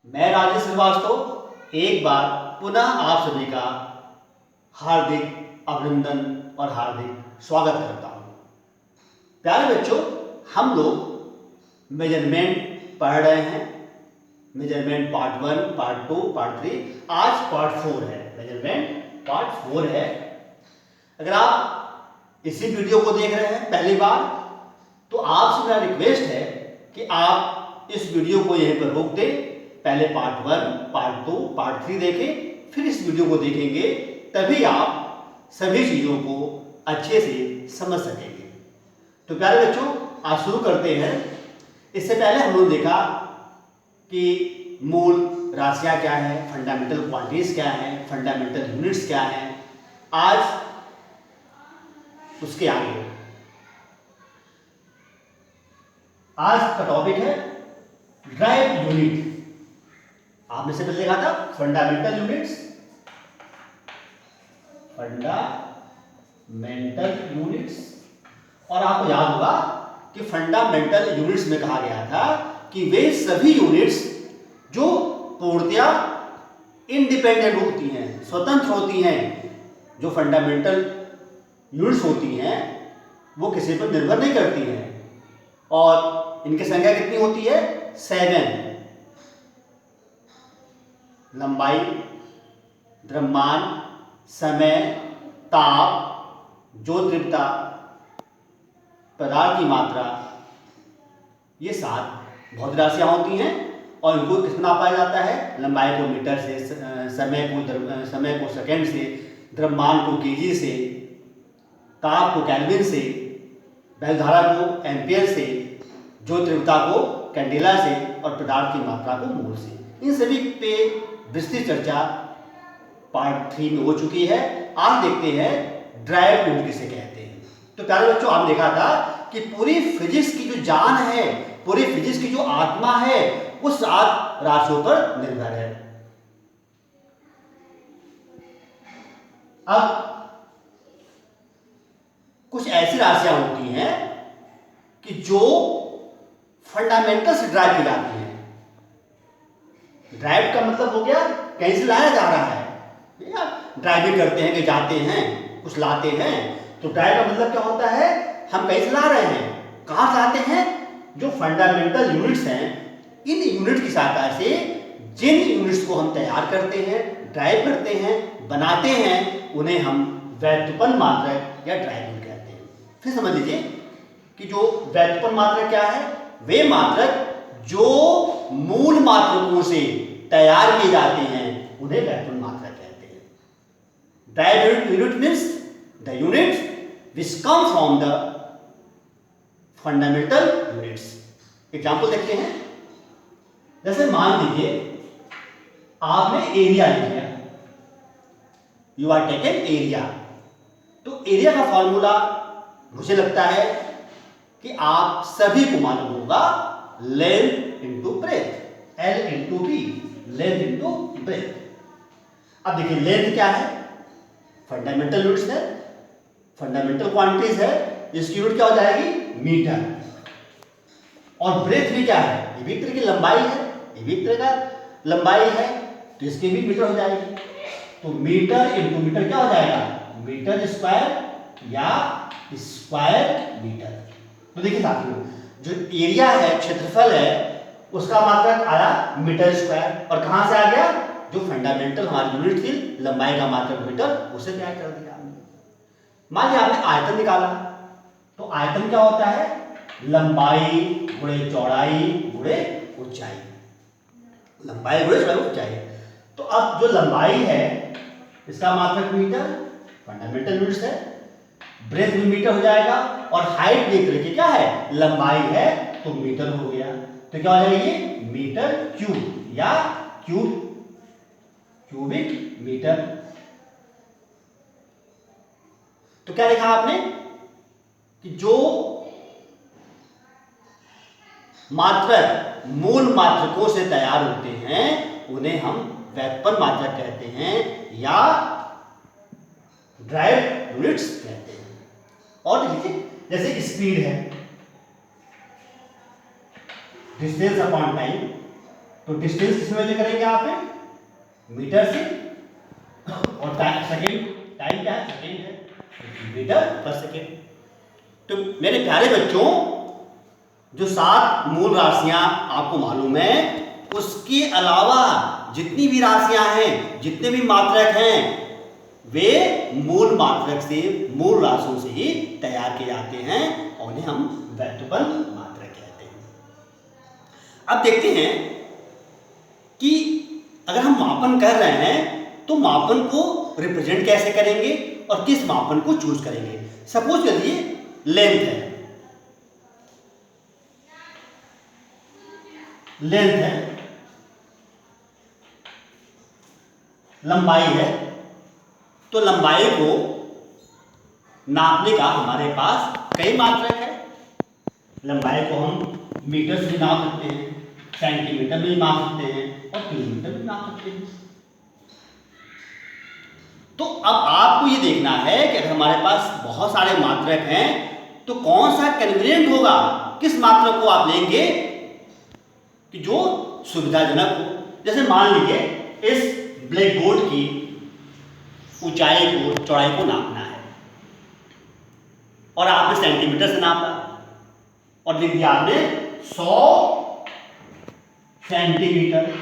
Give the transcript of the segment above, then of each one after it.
मैं राजेश श्रीवास्तव एक बार पुनः आप सभी का हार्दिक अभिनंदन और हार्दिक स्वागत करता हूँ। प्यारे बच्चों, हम लोग मेजरमेंट पढ़ रहे हैं। मेजरमेंट पार्ट 1, पार्ट 2, पार्ट 3, आज पार्ट 4 है। मेजरमेंट पार्ट 4 है। अगर आप इसी वीडियो को देख रहे हैं पहली बार, तो आपसे मेरा रिक्वेस्ट है कि आप इस वीडियो को यहीं पर रोक दें। पहले पार्ट 1, पार्ट 2, पार्ट 3 देखें, फिर इस वीडियो को देखेंगे, तभी आप सभी चीज़ों को अच्छे से समझ सकेंगे। तो प्यारे बच्चों, आज शुरू करते हैं। इससे पहले हम लोग देखा कि मूल राशियाँ क्या है, फंडामेंटल क्वांटिटीज क्या है, फंडामेंटल यूनिट्स क्या है। आज उसके आगे आज का टॉपिक है ड्राइव यूनिट। आपने से पहले देखा था फंडामेंटल यूनिट्स, और आपको याद होगा कि फंडामेंटल यूनिट्स में कहा गया था कि वे सभी यूनिट्स जो पूर्णतया इंडिपेंडेंट होती हैं, स्वतंत्र होती हैं। जो फंडामेंटल यूनिट्स होती हैं वो किसी पर निर्भर नहीं करती हैं, और इनकी संख्या कितनी होती है? 7। लंबाई, द्रव्यमान, समय, ताप, ज्योतिर्तीव्रता, पदार्थ की मात्रा, ये 7 भौतिक राशियां होती हैं। और इनको किस में नापा जाता है? लंबाई को मीटर से, समय को सेकंड से, द्रव्यमान को केजी से, ताप को केल्विन से, वैद्युतधारा को एम्पियर से, ज्योतिर्तीव्रता को कैंडेला से, और पदार्थ की मात्रा को मोल से। इन सभी पे विस्तृत चर्चा पार्ट 3 में हो चुकी है। आज देखते हैं ड्राइव यूनिट किसे कहते हैं। तो प्यारे बच्चों, आपने देखा था कि पूरी फिजिक्स की जो जान है, पूरी फिजिक्स की जो आत्मा है, वो 7 राशियों पर निर्भर है। अब कुछ ऐसी राशियां होती हैं कि जो फंडामेंटल से ड्राइव की जाती हैं। ड्राइव का मतलब हो गया कहीं से लाया जा रहा है। ड्राइविंग करते हैं, कहीं जाते हैं, कुछ लाते हैं। तो ड्राइव का मतलब क्या होता है? हम कहीं से ला रहे हैं। कहां से आते हैं? जो फंडामेंटल यूनिट्स हैं, इन यूनिट की सहायता से जिन यूनिट्स को हम तैयार करते हैं, ड्राइव करते हैं, बनाते हैं, उन्हें हम व्युत्पन्न मात्रक या ड्राइव यूनिट कहते हैं। फिर समझ लीजिए कि जो व्युत्पन्न मात्रक क्या है? वे मात्रक जो मूल मात्रकों से तैयार किए जाते हैं, उन्हें व्युत्पन्न मात्रक कहते हैं। Drive unit means the unit which come from the fundamental units। Example देखते हैं। जैसे मान लीजिए आपने एरिया लिया, यू आर टेकन एरिया। तो एरिया का फॉर्मूला मुझे लगता है कि आप सभी को मालूम होगा, length into breadth, L into B, length into breadth. अब देखिए लेंथ क्या है? फंडामेंटल यूनिट्स है, फंडामेंटल क्वांटिटीज है, इसकी यूनिट क्या हो जाएगी? मीटर। और ब्रेथ भी क्या है? ये भी एक तरह की लंबाई है, ये भी एक तरह का लंबाई है, तो इसकी भी मीटर हो जाएगी। तो मीटर इंटू मीटर क्या हो जाएगा? मीटर स्क्वायर या स्क्वायर मीटर। तो देखिए साथियों, जो एरिया है, क्षेत्रफल है, उसका मात्रक आया मीटर स्क्वायर। और कहां से आ गया? जो फंडामेंटल हमारी यूनिट थी, लंबाई का मात्रक मीटर, उसे क्या कर दिया हमने। मान लिया आपने आयतन निकाला, तो आयतन क्या होता है? लंबाई गुणे चौड़ाई गुणे ऊंचाई। लंबाई गुणे चौड़ाई ऊंचाई। तो अब जो लंबाई है, इसका मात्रक मीटर, फंडामेंटल यूनिट्स है। ब्रेथ भी मीटर हो जाएगा, और हाइट देख रखिए क्या है? लंबाई है, तो मीटर हो गया। तो क्या हो जाएगा? ये मीटर क्यूब या क्यूबिक मीटर। तो क्या देखा आपने कि जो मात्रक मूल मात्रकों से तैयार होते हैं, उन्हें हम व्युत्पन्न मात्रक कहते हैं या ड्राइव यूनिट्स कहते हैं। और देखिए, जैसे स्पीड है, डिस्टेंस अपॉन टाइम, तो डिस्टेंस किस में करेंगे आप? मीटर से, और सेकेंड, टाइम क्या है? सेकेंड है, मीटर पर सेकेंड। तो मेरे प्यारे बच्चों, जो 7 मूल राशियां आपको मालूम है, उसके अलावा जितनी भी राशियां हैं, जितने भी मात्रक हैं, वे मूल मात्रक से, मूल राशियों से ही तैयार किए जाते हैं और उन्हें हम व्युत्पन्न मात्रक कहते हैं। अब देखते हैं कि अगर हम मापन कर रहे हैं तो मापन को रिप्रेजेंट कैसे करेंगे और किस मापन को चूज करेंगे। सपोज करिए लेंथ है, लेंथ है, लंबाई है, तो लंबाई को नापने का हमारे पास कई मात्रक है। लंबाई को हम मीटर से नाप सकते हैं, सेंटीमीटर में नाप सकते हैं और किलोमीटर में नाप सकते हैं। तो अब आपको ये देखना है कि अगर हमारे पास बहुत सारे मात्रक हैं तो कौन सा कन्वीनियंट होगा, किस मात्रक को आप लेंगे कि जो सुविधाजनक हो। जैसे मान लीजिए इस ब्लैक बोर्ड की ऊंचाई को, चौड़ाई को नापना है और आपने सेंटीमीटर से नापा और लिख दिया आपने 100 सेंटीमीटर।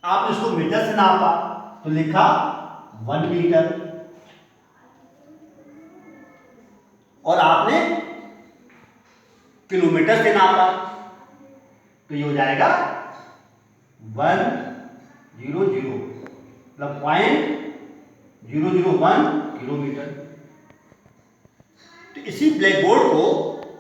आपने इसको मीटर से नापा तो लिखा 1 मीटर, और आपने किलोमीटर से नापा तो ये हो जाएगा 100, मतलब 0.001 किलोमीटर। तो इसी ब्लैक बोर्ड को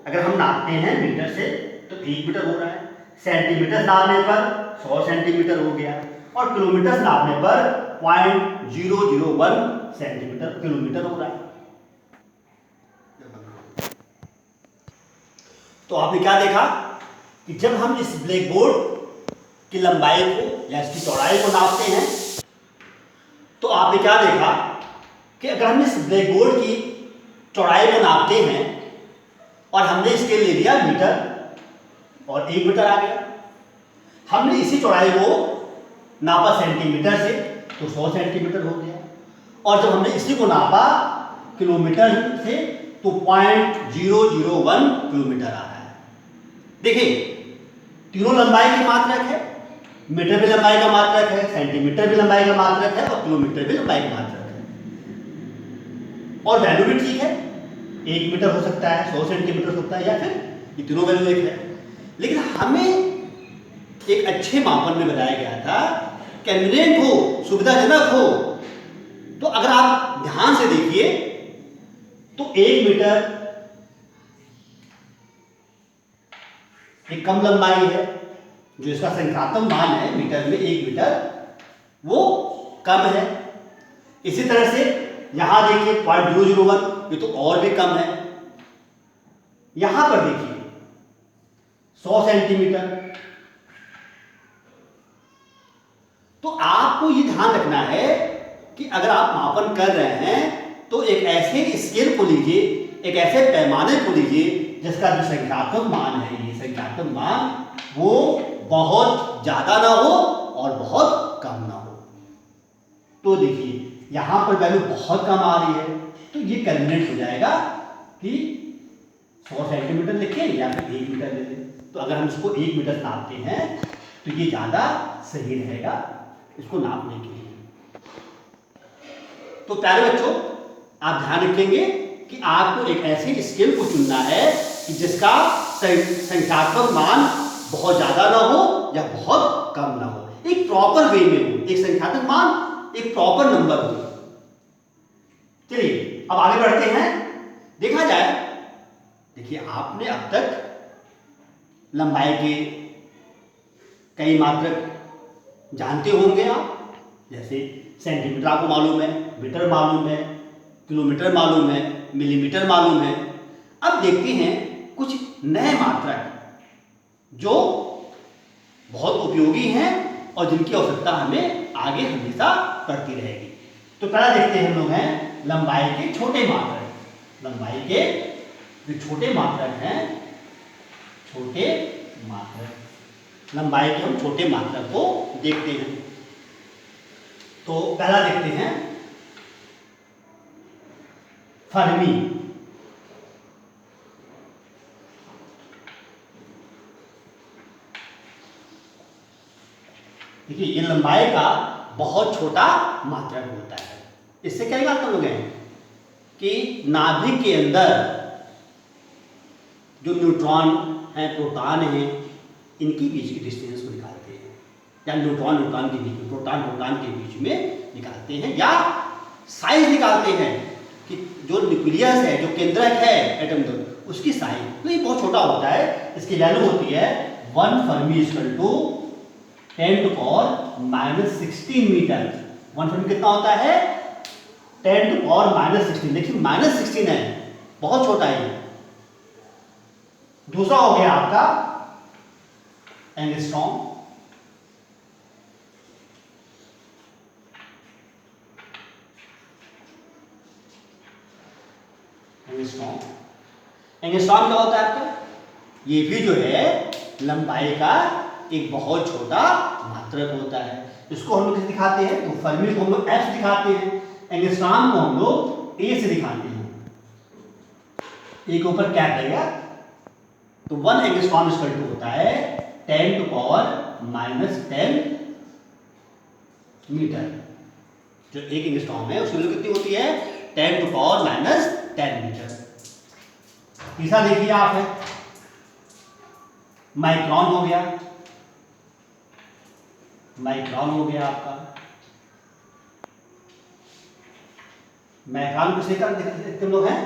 अगर हम नापते हैं मीटर से तो 1 मीटर हो रहा है, सेंटीमीटर नापने पर 100 सेंटीमीटर हो गया और किलोमीटर नापने पर 0.001 सेंटीमीटर किलोमीटर हो रहा है। तो आपने क्या देखा कि जब हम इस ब्लैक बोर्ड की लंबाई को या इसकी चौड़ाई को नापते हैं तो आपने क्या देखा कि अगर हम इस ब्लैक बोर्ड की चौड़ाई को नापते हैं और हमने स्केल ले लिया मीटर और 1 मीटर आ गया, हमने इसी चौड़ाई को नापा सेंटीमीटर से तो 100 सेंटीमीटर हो गया, और जब हमने इसी को नापा किलोमीटर से तो 0.001 किलोमीटर आ रहा है। देखिए तीनों लंबाई की मात्रक है, मीटर भी लंबाई का मात्रक है, सेंटीमीटर भी लंबाई का मात्रक है और किलोमीटर भी लंबाई का मात्रक है, और वैल्यू भी ठीक है, 1 मीटर हो सकता है, 100 सेंटीमीटर हो सकता है, या फिर ये तीनों वैल्यू एक है। लेकिन हमें एक अच्छे मापन में बताया गया था, कन्वीनियंट हो, सुविधाजनक हो। तो अगर आप ध्यान से देखिए तो 1 मीटर एक कम लंबाई है, जो इसका संख्यात्मक मान है मीटर में 1 मीटर वो कम है। इसी तरह से यहां देखिए 0.001, ये तो और भी कम है। यहां पर देखिए 100 सेंटीमीटर। तो आपको ये ध्यान रखना है कि अगर आप मापन कर रहे हैं तो एक ऐसे स्केल को लीजिए, एक ऐसे पैमाने को लीजिए जिसका जो संख्यात्मक मान है, ये संख्यात्मक मान वो बहुत ज्यादा ना हो और बहुत कम ना हो। तो देखिए यहां पर वैल्यू बहुत कम आ रही है तो ये कन्वीनियंट हो जाएगा कि 100 सेंटीमीटर लिखें या फिर 1 मीटर ले लें। तो अगर हम इसको 1 मीटर नापते हैं तो ये ज्यादा सही रहेगा इसको नापने के लिए। तो प्यारे बच्चों, आप ध्यान रखेंगे कि आपको एक ऐसे स्केल को चुनना है कि जिसका संख्यात्मक मान बहुत ज्यादा ना हो या बहुत कम ना हो, एक प्रॉपर वे में हो, एक संख्यात्मक मान एक प्रॉपर नंबर हो। चलिए अब आगे बढ़ते हैं। देखा जाए, देखिए आपने अब तक लंबाई के कई मात्रक जानते होंगे आप, जैसे सेंटीमीटर आपको मालूम है, मीटर मालूम है, किलोमीटर मालूम है, मिलीमीटर मालूम है। अब देखते हैं कुछ नए मात्रक जो बहुत उपयोगी हैं और जिनकी आवश्यकता हमें आगे हमेशा पड़ती रहेगी। तो पहला देखते हैं हम लोग हैं लंबाई के छोटे मात्रक। लंबाई के जो छोटे मात्रक हैं, छोटे मात्रक लंबाई के हम छोटे मात्रक को देखते हैं। तो पहला देखते हैं फर्मी। देखिए ये लंबाई का बहुत छोटा मात्रक होता है। इससे क्या बात कर लोग हैं कि नाभिक के अंदर जो न्यूट्रॉन है, प्रोटॉन है, इनकी बीच की डिस्टेंस को निकालते हैं, या न्यूट्रॉन न्यूट्रॉन के बीच में, प्रोटॉन प्रोटॉन के बीच में निकालते हैं, या साइज निकालते हैं कि जो न्यूक्लियस है, जो केंद्रक है एटम का, उसकी साइज। तो ये बहुत छोटा होता है। इसकी वैल्यू होती है 1 fermi equal to 10 to power -16 meter. 1 fermi कितना होता है? 10 टू पावर -16। देखिए -16 है, बहुत छोटा है। दूसरा हो गया आपका एंगस्ट्रॉम। एंगस्ट्रॉम क्या होता है आपका? ये भी जो है लंबाई का एक बहुत छोटा मात्रक होता है। इसको हम लोग कैसे दिखाते हैं? तो फर्मी को हम लोग F दिखाते हैं, एंगस्ट्रॉम को हम लोग A से दिखाते हैं। ए के ऊपर क्या रहेगा? तो 1 एंगस्ट्रॉम इक्वल टू होता है 10 टू पावर -10 मीटर। जो 1 एंगस्ट्रॉम है उसकी वैल्यू कितनी होती है? 10 टू पावर -10 मीटर। तीसरा देखिए आप है माइक्रोन हो गया। माइक्रोन हो गया आपका। माइक्रोन को सेकर देखते लोग हैं।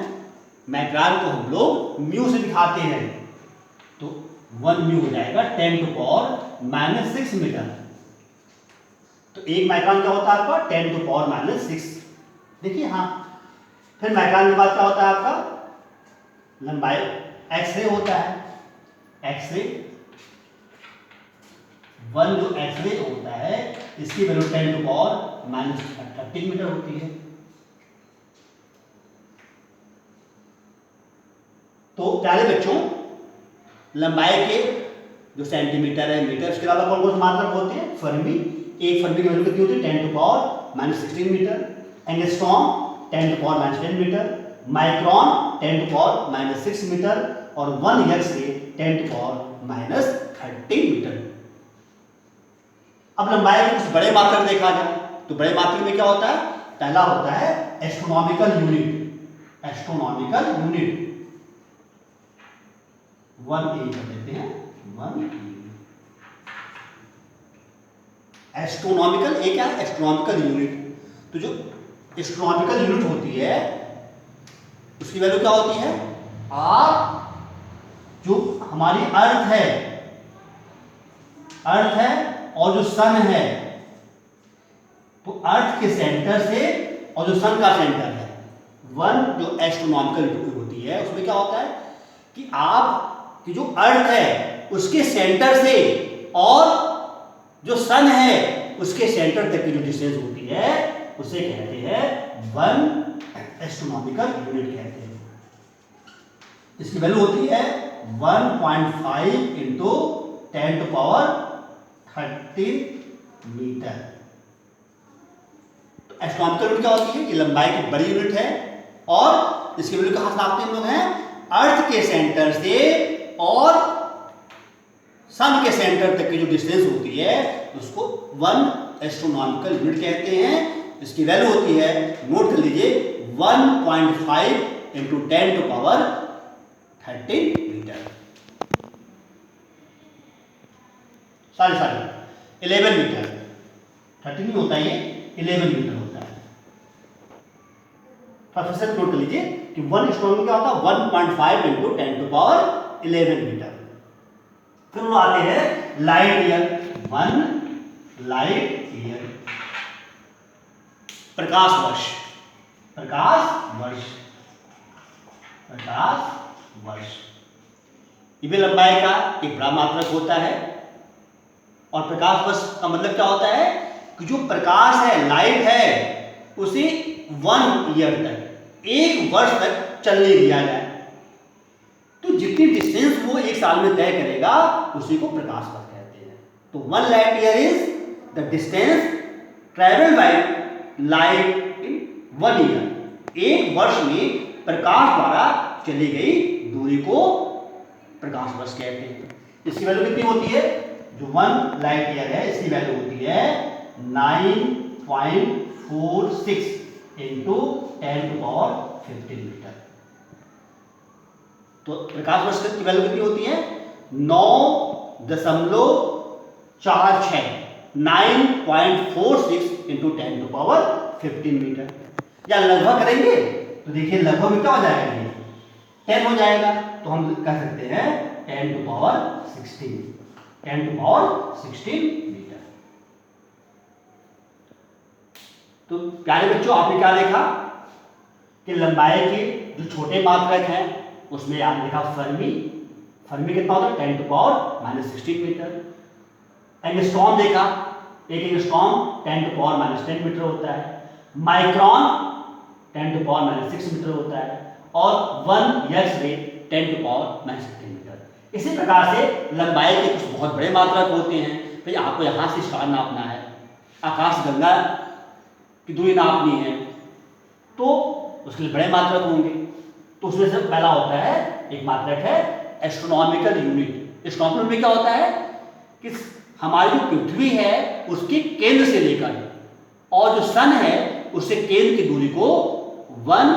माइक्रोन को हम लोग म्यू से दिखाते हैं। तो 1 म्यू हो जाएगा 10 टू पावर -6 मीटर। तो एक माइक्रोन क्या होता है आपका? 10 टू पावर -6। देखिए हाँ। फिर माइक्रोन के बाद क्या होता है आपका? लंबाई एक्सरे होता है। एक्सरे 1 जो एक्सरे होता है इसकी वैल्यू 10 टू पावर -13 मीटर होती है। तो प्यारे बच्चों, लंबाई के जो सेंटीमीटर है, मीटर, उसके अलावा कौन कौन से मात्रक होते हैं? फर्मी। एक फर्मी की वैल्यू कितनी होती है? 10 to power -16 meter. Angstrom 10 to power -10 meter. Micron 10 to power -6 meter. और 1 एक्सरे 10 टू पावर -13 मीटर। अब लंबाई के कुछ बड़े मात्रक देखा जाए तो बड़े मात्रक में क्या होता है? पहला होता है astronomical unit. Astronomical unit 1A कर देते हैं। 1A astronomical. ए क्या है? Astronomical unit. तो जो एस्ट्रोनॉमिकल यूनिट होती है उसकी वैल्यू क्या होती है? आप जो हमारी अर्थ है, अर्थ है और जो सन है, तो अर्थ के सेंटर से और जो सन का सेंटर है, 1 जो एस्ट्रोनॉमिकल यूनिट होती है उसमें क्या होता है कि आप कि जो अर्थ है उसके सेंटर से और जो सन है उसके सेंटर तक की जो डिस्टेंस होती है उसे कहते हैं 1 एस्ट्रोनॉमिकल यूनिट कहते हैं। इसकी वैल्यू होती है 1.5 इंटू 10 टू पावर 13 मीटर। तो एस्ट्रोनॉमिकल यूनिट क्या होती है? ये लंबाई की बड़ी यूनिट है और इसकी वैल्यू कहां से नापते हैं हम लोग हैं? अर्थ के सेंटर से और सन के सेंटर तक की जो डिस्टेंस होती है उसको 1 एस्ट्रोनॉमिकल यूनिट कहते हैं। इसकी वैल्यू होती है, नोट कर लीजिए, 1.5 into 10 to power 13 meter. Sorry 11 meter. 13 नहीं होता, ये 11 मीटर होता है। प्रोफेसर नोट कर लीजिए कि 1 एस्ट्रोनॉमिकल क्या होता है? 1.5 इंटू 10 टू पावर 11 मीटर। फिर वो आते हैं लाइट ईयर। 1 लाइट ईयर प्रकाश वर्ष। प्रकाश वर्ष। प्रकाश वर्ष ये भी लंबाई का एक बड़ा मात्रक होता है। और प्रकाश वर्ष का मतलब क्या होता है कि जो प्रकाश है, लाइट है, उसे 1 ईयर तक, 1 वर्ष तक चलने दिया जाए। तो जितनी डिस्टेंस वो 1 साल में तय करेगा उसी को प्रकाश वर्ष कहते हैं। तो 1 light year is the distance travel by light in 1 year. एक वर्ष में प्रकाश द्वारा चली गई दूरी को प्रकाश वर्ष कहते हैं। इसकी वैल्यू कितनी होती है? जो 1 लाइट ईयर है इसकी वैल्यू होती है 9.46 इंटू 10⁻15 मीटर। तो प्रकाश वर्ष की वैल्यू कितनी होती है? 9.46 9.46 इंटू 10⁻15 मीटर। या लगभग करेंगे तो देखिए लगभग में क्या हो जाएगा, ये 10 हो जाएगा, तो हम कह सकते हैं 10⁻16 मीटर। तो प्यारे बच्चों, आपने क्या देखा कि लंबाई के जो छोटे मात्रक हैं उसमें आपने देखा फर्मी कितना होता है 10⁻16 मीटर। एंगस्ट्रॉम देखा, एक एंगस्ट्रॉम 10⁻10 मीटर होता है। माइक्रोन 10⁻6 मीटर होता है और 1 एक्स-रे 10⁻16 मीटर। इसी प्रकार से लंबाई के कुछ बहुत बड़े मात्रक होते हैं। भाई आपको यहाँ से स्टार नापना है, आकाशगंगा की दूरी नापनी है, तो उसके लिए बड़े मात्रक होंगे। तो उसमें से पहला होता है, एक मात्रक है एस्ट्रोनॉमिकल यूनिट। एस्ट्रोनॉमिकल यूनिट क्या होता है कि हमारी जो पृथ्वी है उसके केंद्र से लेकर और जो सन है उससे केंद्र की दूरी को 1